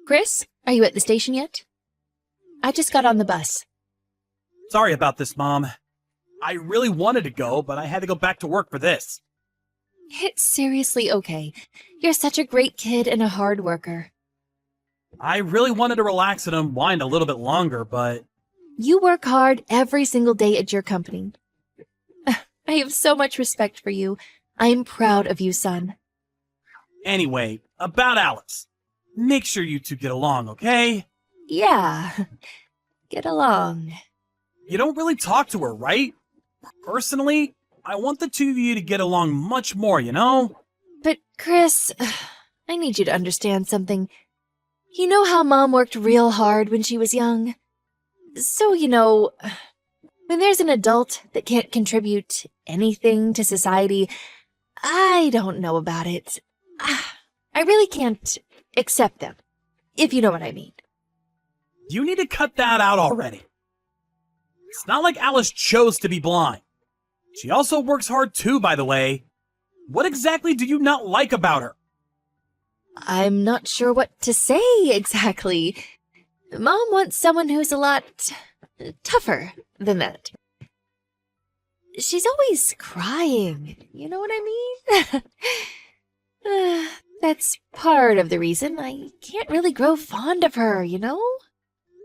Chris, are you at the station yet? I just got on the bus. Sorry about this, Mom. I really wanted to go, but I had to go back to work for this. It's seriously okay. You're such a great kid and a hard worker. I really wanted to relax and unwind a little bit longer, but... You work hard every single day at your company. I have so much respect for you. I am proud of you, son. Anyway, about Alice. Make sure you two get along, okay? Yeah. Get along. You don't really talk to her, right? Personally, I want the two of you to get along much more, you know? But, Chris, I need you to understand something. You know how Mom worked real hard when she was young? So, when there's an adult that can't contribute anything to society, I don't know about it. I really can't accept them, if you know what I mean. You need to cut that out already. It's not like Alice chose to be blind. She also works hard too, by the way. What exactly do you not like about her? I'm not sure what to say exactly. Mom wants someone who's a lot tougher than that. She's always crying, you know what I mean? That's part of the reason I can't really grow fond of her, you know?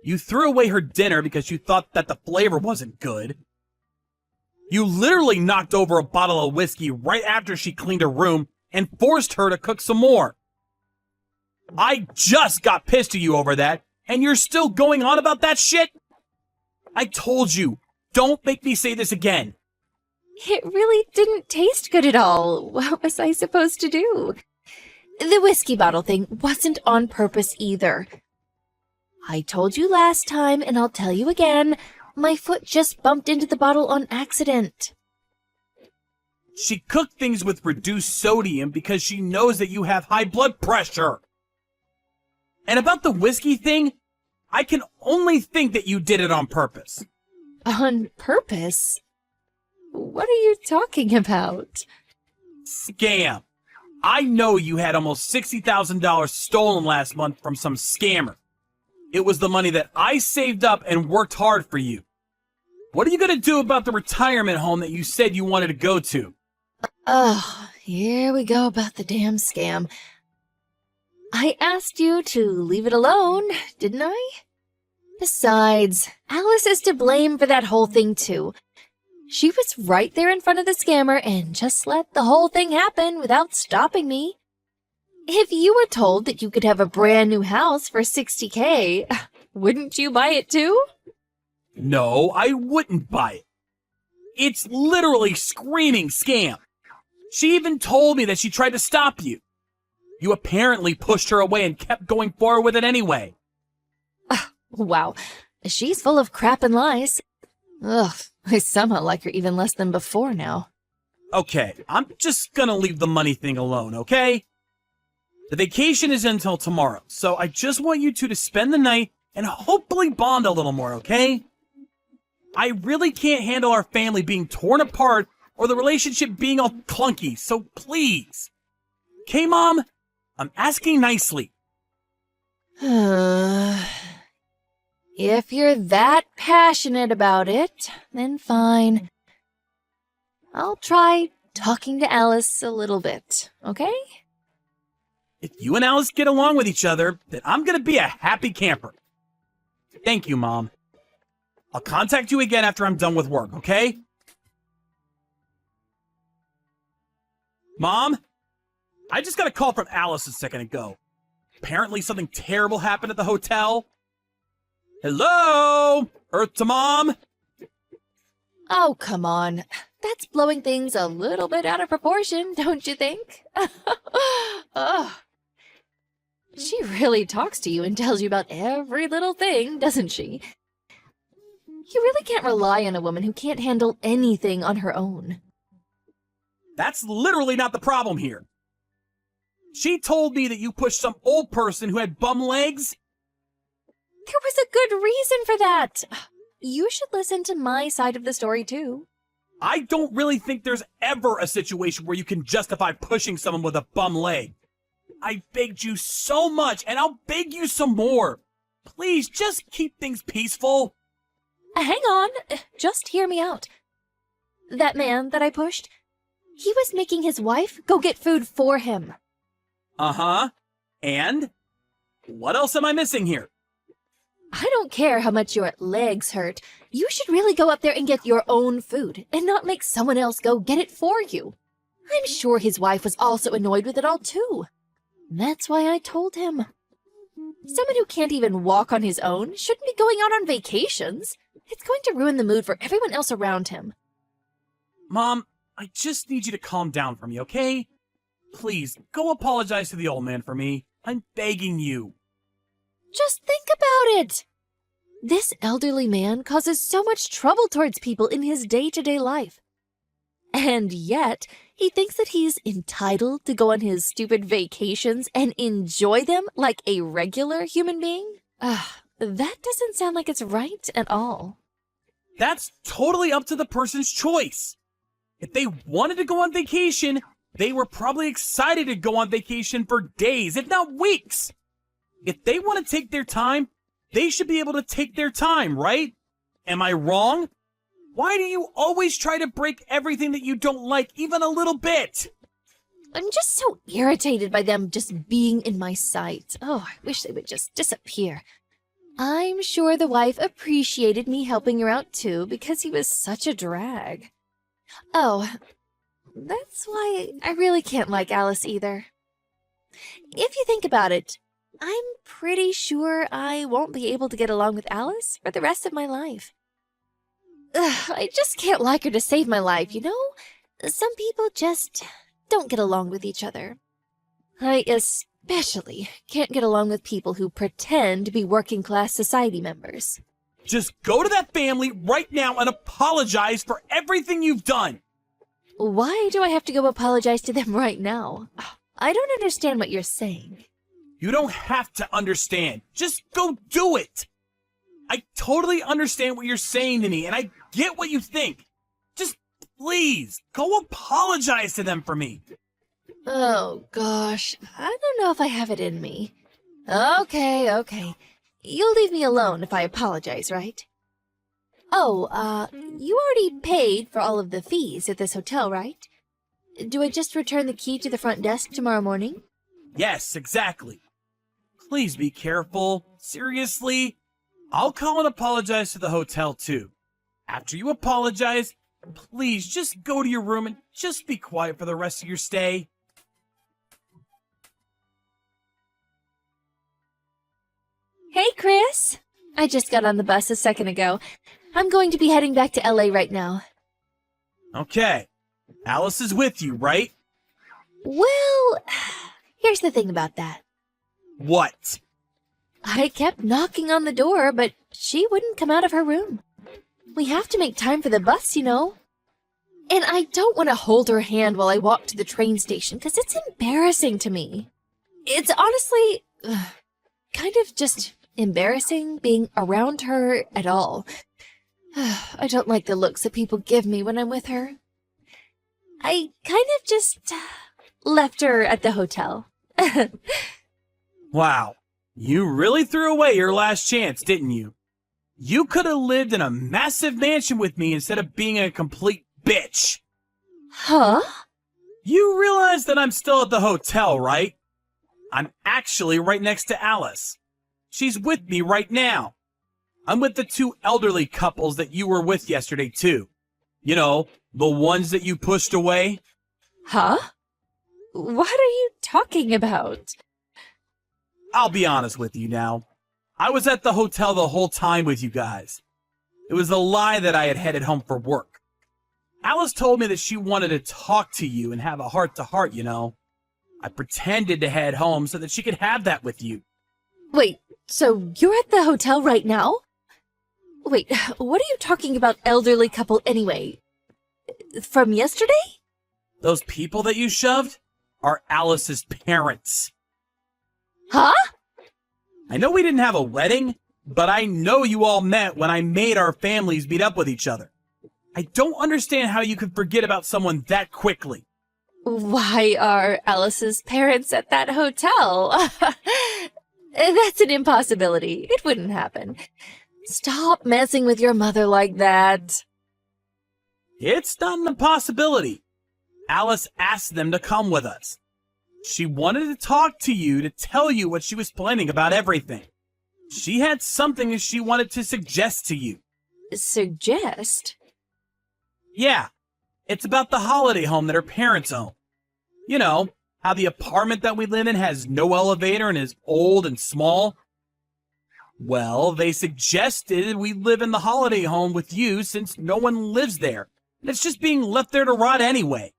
You threw away her dinner because you thought that the flavor wasn't good. You literally knocked over a bottle of whiskey right after she cleaned her room and forced her to cook some more. I just got pissed at you over that, and you're still going on about that shit? I told you, don't make me say this again. It really didn't taste good at all. What was I supposed to do? The whiskey bottle thing wasn't on purpose either. I told you last time, and I'll tell you again, my foot just bumped into the bottle on accident. She cooked things with reduced sodium because she knows that you have high blood pressure. And about the whiskey thing, I can only think that you did it on purpose. On purpose? What are you talking about? Scam. I know you had almost $60,000 stolen last month from some scammer. It was the money that I saved up and worked hard for you. What are you going to do about the retirement home that you said you wanted to go to? Oh, here we go about the damn scam. I asked you to leave it alone, didn't I? Besides, Alice is to blame for that whole thing too. She was right there in front of the scammer and just let the whole thing happen without stopping me. If you were told that you could have a brand new house for $60K, wouldn't you buy it too? No, I wouldn't buy it. It's literally screaming scam. She even told me that she tried to stop you. You apparently pushed her away and kept going forward with it anyway. Wow, she's full of crap and lies. Ugh, I somehow like her even less than before now. Okay, I'm just gonna leave the money thing alone, okay? The vacation is until tomorrow, so I just want you two to spend the night and hopefully bond a little more, okay? I really can't handle our family being torn apart or the relationship being all clunky, so please. Okay, Mom? I'm asking nicely. If you're that passionate about it, then fine. I'll try talking to Alice a little bit, okay? If you and Alice get along with each other, then I'm gonna be a happy camper. Thank you, Mom. I'll contact you again after I'm done with work, okay? Mom? I just got a call from Alice a second ago. Apparently something terrible happened at the hotel. Hello? Earth to Mom? Oh, come on. That's blowing things a little bit out of proportion, don't you think? Ugh. She really talks to you and tells you about every little thing, doesn't she? You really can't rely on a woman who can't handle anything on her own. That's literally not the problem here. She told me that you pushed some old person who had bum legs. There was a good reason for that. You should listen to my side of the story, too. I don't really think there's ever a situation where you can justify pushing someone with a bum leg. I begged you so much, and I'll beg you some more. Please, just keep things peaceful. Hang on, just hear me out. That man that I pushed, he was making his wife go get food for him. Uh-huh. And? What else am I missing here? I don't care how much your legs hurt. You should really go up there and get your own food, and not make someone else go get it for you. I'm sure his wife was also annoyed with it all too. That's why I told him. Someone who can't even walk on his own shouldn't be going out on vacations. It's going to ruin the mood for everyone else around him. Mom, I just need you to calm down for me, okay? Please, go apologize to the old man for me. I'm begging you. Just think about it. This elderly man causes so much trouble towards people in his day-to-day life. And yet, he thinks that he's entitled to go on his stupid vacations and enjoy them like a regular human being? That doesn't sound like it's right at all. That's totally up to the person's choice. If they wanted to go on vacation, they were probably excited to go on vacation for days, if not weeks. If they want to take their time, they should be able to take their time, right? Am I wrong? Why do you always try to break everything that you don't like even a little bit? I'm just so irritated by them just being in my sight. Oh, I wish they would just disappear. I'm sure the wife appreciated me helping her out too, because he was such a drag. Oh, that's why I really can't like Alice either. If you think about it, I'm pretty sure I won't be able to get along with Alice for the rest of my life. I just can't like her to save my life, you know? Some people just don't get along with each other. I especially can't get along with people who pretend to be working-class society members. Just go to that family right now and apologize for everything you've done. Why do I have to go apologize to them right now? I don't understand what you're saying. You don't have to understand. Just go do it. I totally understand what you're saying to me, and I get what you think. Just please, go apologize to them for me. Oh, gosh. I don't know if I have it in me. Okay. You'll leave me alone if I apologize, right? Oh, you already paid for all of the fees at this hotel, right? Do I just return the key to the front desk tomorrow morning? Yes, exactly. Please be careful. Seriously. I'll call and apologize to the hotel, too. After you apologize, please just go to your room and just be quiet for the rest of your stay. Hey, Chris. I just got on the bus a second ago. I'm going to be heading back to LA right now. Okay. Alice is with you, right? Well, here's the thing about that. What? I kept knocking on the door, but she wouldn't come out of her room. We have to make time for the bus, you know. And I don't want to hold her hand while I walk to the train station, because it's embarrassing to me. It's honestly kind of just embarrassing being around her at all. I don't like the looks that people give me when I'm with her. I kind of just left her at the hotel. Wow. You really threw away your last chance, didn't you? You could have lived in a massive mansion with me instead of being a complete bitch. Huh? You realize that I'm still at the hotel, right? I'm actually right next to Alice. She's with me right now. I'm with the two elderly couples that you were with yesterday, too. You know, the ones that you pushed away. Huh? What are you talking about? I'll be honest with you now. I was at the hotel the whole time with you guys. It was a lie that I had headed home for work. Alice told me that she wanted to talk to you and have a heart-to-heart, you know. I pretended to head home so that she could have that with you. Wait, so you're at the hotel right now? Wait, what are you talking about, elderly couple, anyway? From yesterday? Those people that you shoved are Alice's parents. Huh? I know we didn't have a wedding, but I know you all met when I made our families meet up with each other. I don't understand how you could forget about someone that quickly. Why are Alice's parents at that hotel? That's an impossibility. It wouldn't happen. Stop messing with your mother like that. It's not an impossibility. Alice asked them to come with us. She wanted to talk to you to tell you what she was planning about everything. She had something that she wanted to suggest to you. Suggest? Yeah, it's about the holiday home that her parents own. You know, how the apartment that we live in has no elevator and is old and small. Well, they suggested we live in the holiday home with you since no one lives there. And it's just being left there to rot anyway.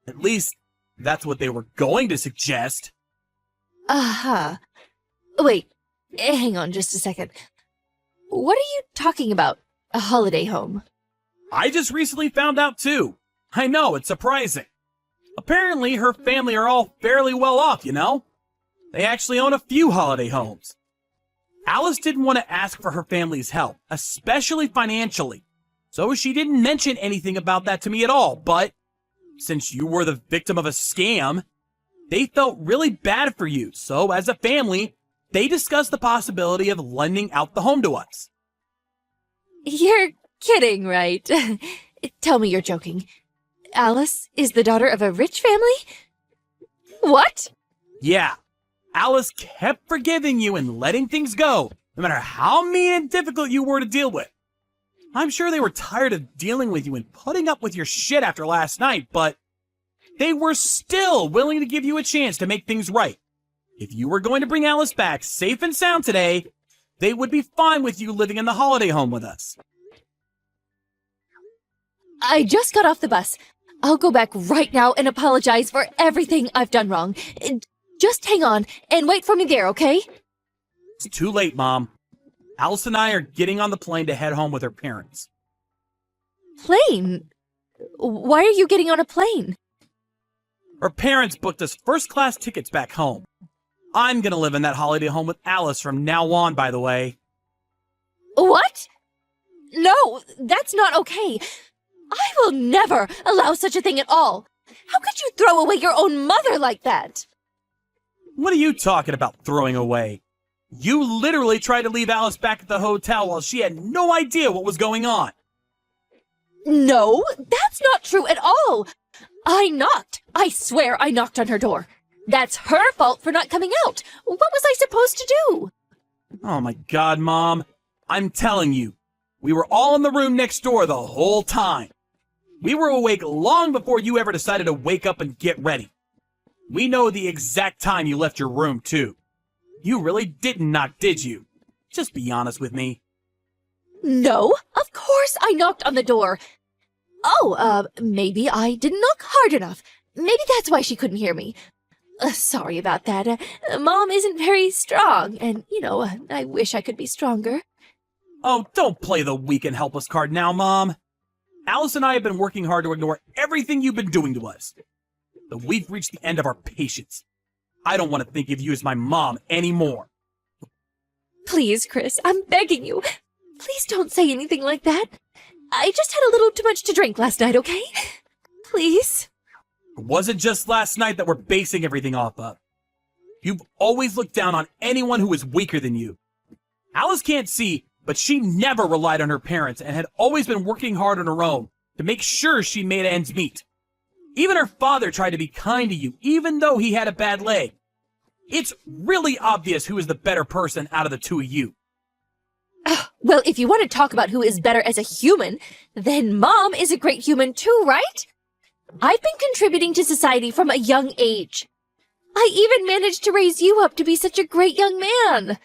At least, that's what they were going to suggest. Uh-huh. Wait, hang on just a second. What are you talking about? A holiday home? I just recently found out too. I know, it's surprising. Apparently, her family are all fairly well off, you know? They actually own a few holiday homes. Alice didn't want to ask for her family's help, especially financially. So she didn't mention anything about that to me at all, but since you were the victim of a scam, they felt really bad for you. So as a family, they discussed the possibility of lending out the home to us. You're kidding, right? Tell me you're joking. Alice is the daughter of a rich family? What? Yeah, Alice kept forgiving you and letting things go, no matter how mean and difficult you were to deal with. I'm sure they were tired of dealing with you and putting up with your shit after last night, but they were still willing to give you a chance to make things right. If you were going to bring Alice back safe and sound today, they would be fine with you living in the holiday home with us. I just got off the bus. I'll go back right now and apologize for everything I've done wrong. Just hang on and wait for me there, okay? It's too late, Mom. Alice and I are getting on the plane to head home with her parents. Plane? Why are you getting on a plane? Her parents booked us first-class tickets back home. I'm gonna live in that holiday home with Alice from now on, by the way. What? No, that's not okay. I will never allow such a thing at all. How could you throw away your own mother like that? What are you talking about, throwing away? You literally tried to leave Alice back at the hotel while she had no idea what was going on. No, that's not true at all. I knocked. I swear I knocked on her door. That's her fault for not coming out. What was I supposed to do? Oh my God, Mom. I'm telling you, we were all in the room next door the whole time. We were awake long before you ever decided to wake up and get ready. We know the exact time you left your room, too. You really didn't knock, did you? Just be honest with me. No, of course I knocked on the door. Oh, maybe I didn't knock hard enough. Maybe that's why she couldn't hear me. Sorry about that. Mom isn't very strong, and, I wish I could be stronger. Oh, don't play the weak and helpless card now, Mom. Alice and I have been working hard to ignore everything you've been doing to us. But we've reached the end of our patience. I don't want to think of you as my mom anymore. Please, Chris, I'm begging you. Please don't say anything like that. I just had a little too much to drink last night, okay? Please. It wasn't just last night that we're basing everything off of. You've always looked down on anyone who is weaker than you. Alice can't see, but she never relied on her parents and had always been working hard on her own to make sure she made ends meet. Even her father tried to be kind to you, even though he had a bad leg. It's really obvious who is the better person out of the two of you. Well, if you want to talk about who is better as a human, then Mom is a great human too, right? I've been contributing to society from a young age. I even managed to raise you up to be such a great young man.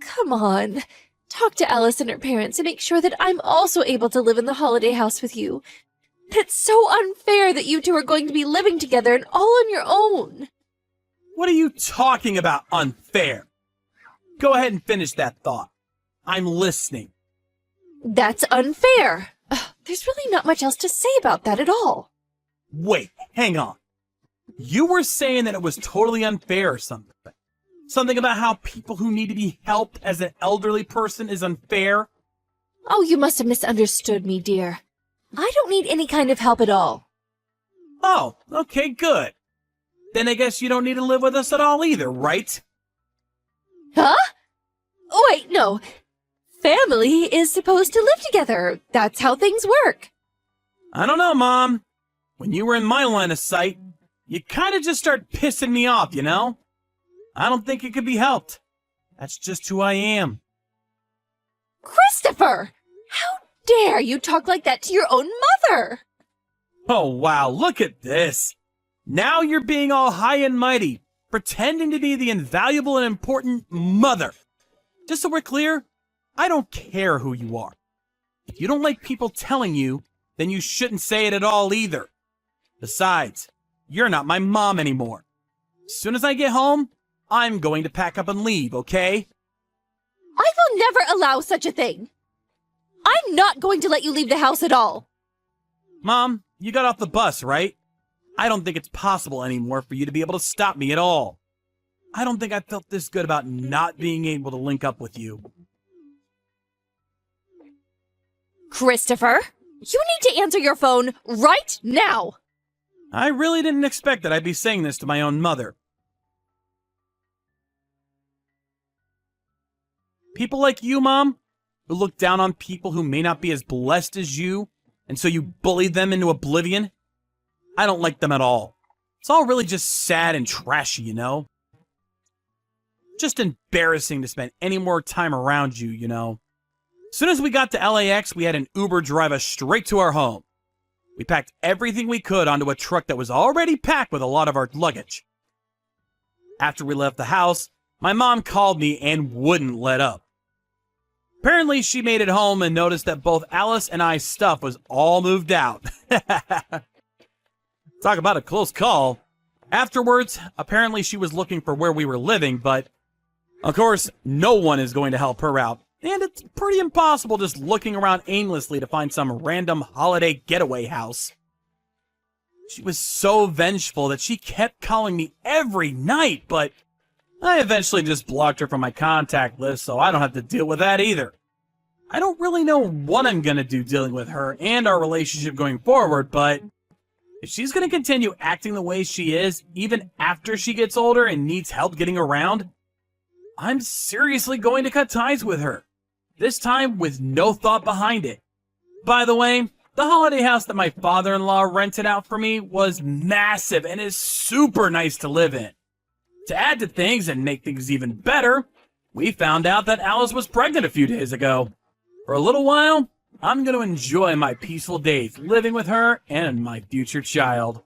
Come on, talk to Alice and her parents and make sure that I'm also able to live in the holiday house with you. It's so unfair that you two are going to be living together and all on your own. What are you talking about, unfair? Go ahead and finish that thought. I'm listening. That's unfair. There's really not much else to say about that at all. Wait, hang on. You were saying that it was totally unfair or something. Something about how people who need to be helped as an elderly person is unfair? Oh, you must have misunderstood me, dear. I don't need any kind of help at all. Oh, okay, good. Then I guess you don't need to live with us at all either, right? Huh? Wait, no. Family is supposed to live together. That's how things work. I don't know, Mom. When you were in my line of sight, you kind of just start pissing me off, you know? I don't think it could be helped. That's just who I am. Christopher! How dare you talk like that to your own mother? Oh, wow, look at this. Now you're being all high and mighty, pretending to be the invaluable and important mother. Just so we're clear, I don't care who you are. If you don't like people telling you, then you shouldn't say it at all either. Besides, you're not my mom anymore. As soon as I get home, I'm going to pack up and leave, okay? I will never allow such a thing. I'm not going to let you leave the house at all. Mom, you got off the bus, right? I don't think it's possible anymore for you to be able to stop me at all. I don't think I felt this good about not being able to link up with you. Christopher, you need to answer your phone right now. I really didn't expect that I'd be saying this to my own mother. People like you, Mom, who look down on people who may not be as blessed as you, and so you bully them into oblivion, I don't like them at all. It's all really just sad and trashy, you know? Just embarrassing to spend any more time around you, you know? As soon as we got to LAX, we had an Uber drive us straight to our home. We packed everything we could onto a truck that was already packed with a lot of our luggage. After we left the house, my mom called me and wouldn't let up. Apparently, she made it home and noticed that both Alice and I's stuff was all moved out. Talk about a close call. Afterwards, apparently she was looking for where we were living, but of course, no one is going to help her out. And it's pretty impossible just looking around aimlessly to find some random holiday getaway house. She was so vengeful that she kept calling me every night, but I eventually just blocked her from my contact list so I don't have to deal with that either. I don't really know what I'm going to do dealing with her and our relationship going forward, but if she's going to continue acting the way she is, even after she gets older and needs help getting around, I'm seriously going to cut ties with her. This time with no thought behind it. By the way, the holiday house that my father-in-law rented out for me was massive and is super nice to live in. To add to things and make things even better, we found out that Alice was pregnant a few days ago. For a little while, I'm going to enjoy my peaceful days living with her and my future child.